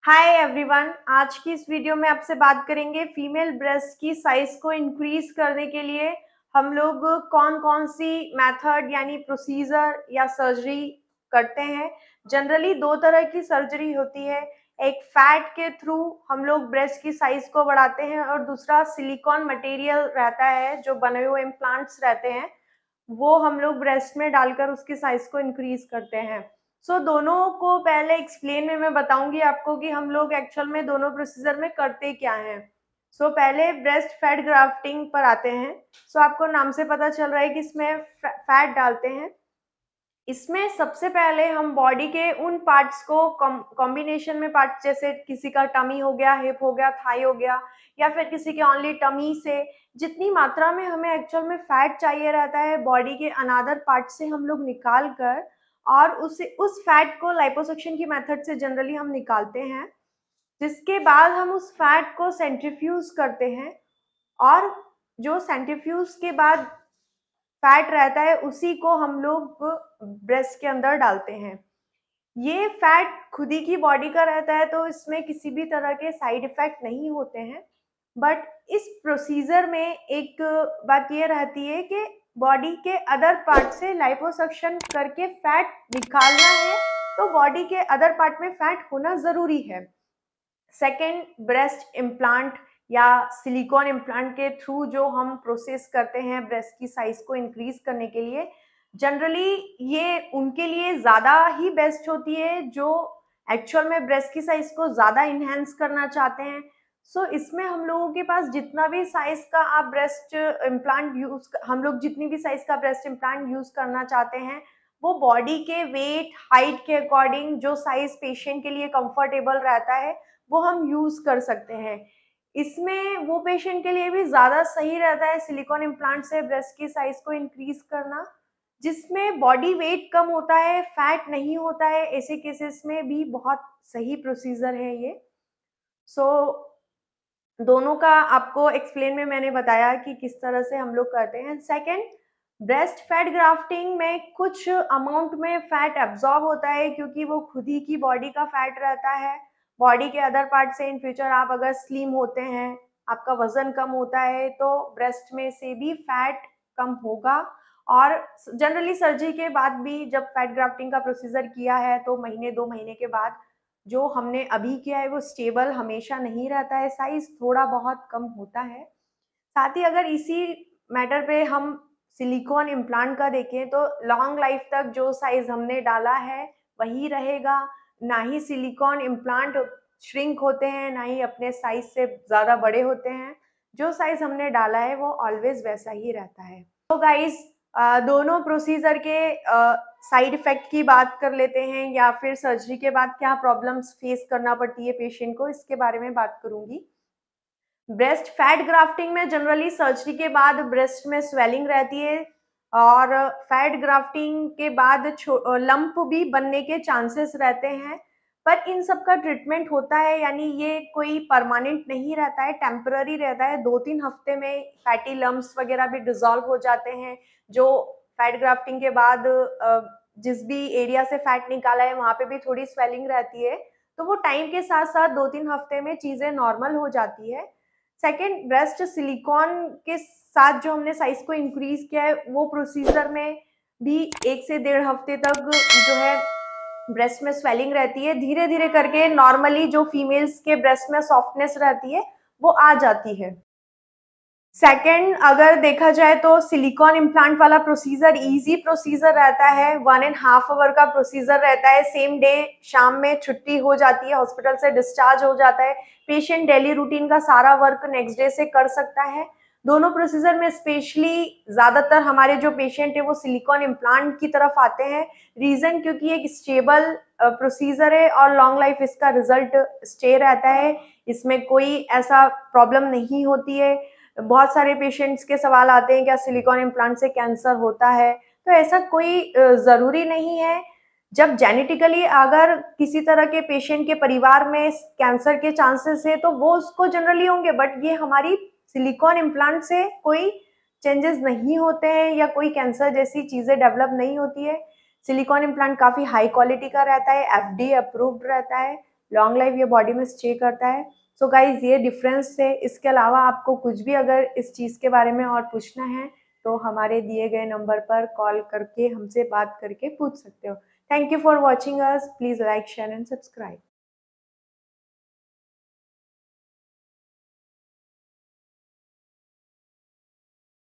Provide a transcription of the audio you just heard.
Hi everyone, आज की इस वीडियो में आपसे बात करेंगे फीमेल ब्रेस्ट की साइज को इंक्रीज करने के लिए हम लोग कौन कौन सी मेथड यानी प्रोसीजर या सर्जरी करते हैं। जनरली दो तरह की सर्जरी होती है। एक फैट के थ्रू हम लोग ब्रेस्ट की साइज को बढ़ाते हैं और दूसरा सिलिकॉन मटेरियल रहता है जो बने हुए इम्प्लांट्स रहते हैं, वो हम लोग ब्रेस्ट में डालकर उसकी साइज को इंक्रीज करते हैं। दोनों को पहले एक्सप्लेन में मैं बताऊंगी आपको कि हम लोग एक्चुअल में दोनों प्रोसीजर में करते क्या हैं। पहले ब्रेस्ट फैट ग्राफ्टिंग पर आते हैं। आपको नाम से पता चल रहा है कि इसमें फैट डालते हैं। इसमें सबसे पहले हम बॉडी के उन पार्ट्स को कॉम्बिनेशन में पार्ट्स, जैसे किसी का टमी हो गया, हिप हो गया, थाई हो गया, या फिर किसी के ओनली टमी से जितनी मात्रा में हमें एक्चुअल में फैट चाहिए रहता है बॉडी के अनादर पार्ट से हम लोग निकाल कर और उस फैट को लाइपोसक्शन की मेथड से जनरली हम निकालते हैं। जिसके बाद हम उस फैट को सेंट्रीफ्यूज करते हैं और जो सेंट्रीफ्यूज के बाद फैट रहता है उसी को हम लोग ब्रेस्ट के अंदर डालते हैं। ये फैट खुद ही की बॉडी का रहता है तो इसमें किसी भी तरह के साइड इफेक्ट नहीं होते हैं। बट इस प्रोसीजर में एक बात ये रहती है कि बॉडी के अदर पार्ट से लाइपोसक्शन करके फैट निकालना है, तो बॉडी के अदर पार्ट में फैट होना जरूरी है। सेकेंड, ब्रेस्ट इम्प्लांट या सिलिकॉन इम्प्लांट के थ्रू जो हम प्रोसेस करते हैं ब्रेस्ट की साइज को इंक्रीज करने के लिए, जनरली ये उनके लिए ज़्यादा ही बेस्ट होती है जो एक्चुअल में ब्रेस्ट की साइज को ज़्यादा इन्हेंस करना चाहते हैं। इसमें हम लोगों के पास जितना भी साइज का आप ब्रेस्ट इम्प्लांट यूज हम लोग जितनी भी साइज का ब्रेस्ट इम्प्लांट यूज करना चाहते हैं वो बॉडी के वेट हाइट के अकॉर्डिंग जो साइज पेशेंट के लिए कंफर्टेबल रहता है वो हम यूज कर सकते हैं। इसमें वो पेशेंट के लिए भी ज्यादा सही रहता है सिलिकॉन इम्प्लांट से ब्रेस्ट की साइज को इंक्रीज करना, जिसमें बॉडी वेट कम होता है, फैट नहीं होता है। ऐसे केसेस में भी बहुत सही प्रोसीजर है ये। दोनों का आपको एक्सप्लेन में मैंने बताया कि किस तरह से हम लोग करते हैं। सेकंड, ब्रेस्ट फैट ग्राफ्टिंग में कुछ अमाउंट में फैट एब्जॉर्ब होता है क्योंकि वो खुद ही की बॉडी का फैट रहता है। बॉडी के अदर पार्ट से इन फ्यूचर आप अगर स्लिम होते हैं, आपका वजन कम होता है, तो ब्रेस्ट में से भी फैट कम होगा। और जनरली सर्जरी के बाद भी जब फैट ग्राफ्टिंग का प्रोसीजर किया है तो महीने 2 महीने के बाद जो हमने अभी किया है वो स्टेबल हमेशा नहीं रहता है, साइज थोड़ा बहुत कम होता है। साथ ही अगर इसी मैटर पे हम सिलिकॉन इम्प्लांट का देखें तो लॉन्ग लाइफ तक जो साइज हमने डाला है वही रहेगा। ना ही सिलिकॉन इम्प्लांट श्रिंक होते हैं, ना ही अपने साइज से ज़्यादा बड़े होते हैं। जो साइज हमने डाला है वो ऑलवेज वैसा ही रहता है। तो गाइज, दोनों प्रोसीजर के साइड इफेक्ट की बात कर लेते हैं या फिर सर्जरी के बाद क्या प्रॉब्लम्स फेस करना पड़ती है पेशेंट को, इसके बारे में बात करूंगी। ब्रेस्ट फैट ग्राफ्टिंग में जनरली सर्जरी के बाद ब्रेस्ट में स्वेलिंग रहती है और फैट ग्राफ्टिंग के बाद लंप भी बनने के चांसेस रहते हैं। पर इन सब का ट्रीटमेंट होता है, यानी ये कोई परमानेंट नहीं रहता है, टेम्पररी रहता है। 2-3 हफ्ते में फैटी लम्प्स वगैरह भी डिसॉल्व हो जाते हैं। जो फैट ग्राफ्टिंग के बाद जिस भी एरिया से फैट निकाला है वहां पे भी थोड़ी स्वेलिंग रहती है, तो वो टाइम के साथ साथ 2-3 हफ्ते में चीजें नॉर्मल हो जाती है। सेकेंड, ब्रेस्ट सिलिकॉन के साथ जो हमने साइज को इंक्रीज किया है वो प्रोसीजर में भी 1 से 1.5 हफ्ते तक जो है ब्रेस्ट में स्वेलिंग रहती है। धीरे धीरे करके नॉर्मली जो फीमेल्स के ब्रेस्ट में सॉफ्टनेस रहती है वो आ जाती है। सेकेंड, अगर देखा जाए तो सिलिकॉन इम्प्लांट वाला प्रोसीजर इजी प्रोसीजर रहता है। 1.5 आवर का प्रोसीजर रहता है। सेम डे शाम में छुट्टी हो जाती है, हॉस्पिटल से डिस्चार्ज हो जाता है। पेशेंट डेली रूटीन का सारा वर्क नेक्स्ट डे से कर सकता है। दोनों प्रोसीजर में स्पेशली ज्यादातर हमारे जो पेशेंट है वो सिलिकॉन इम्प्लांट की तरफ आते हैं। रीजन क्योंकि एक स्टेबल प्रोसीजर है और लॉन्ग लाइफ इसका रिजल्ट स्टे रहता है। इसमें कोई ऐसा प्रॉब्लम नहीं होती है। बहुत सारे पेशेंट्स के सवाल आते हैं क्या सिलिकॉन इम्प्लांट से कैंसर होता है, तो ऐसा कोई ज़रूरी नहीं है। जब जेनेटिकली अगर किसी तरह के पेशेंट के परिवार में कैंसर के चांसेस है तो वो उसको जनरली होंगे, बट ये हमारी सिलिकॉन इम्प्लांट से कोई चेंजेस नहीं होते हैं या कोई कैंसर जैसी चीज़ें डेवलप नहीं होती है। सिलिकॉन इम्प्लांट काफ़ी हाई क्वालिटी का रहता है, एफडी अप्रूव्ड रहता है। लॉन्ग लाइफ ये बॉडी में स्टे करता है। सो गाइज ये डिफरेंस है। इसके अलावा आपको कुछ भी अगर इस चीज़ के बारे में और पूछना है तो हमारे दिए गए नंबर पर कॉल करके हमसे बात करके पूछ सकते हो। Thank you for watching us. Please like share and subscribe.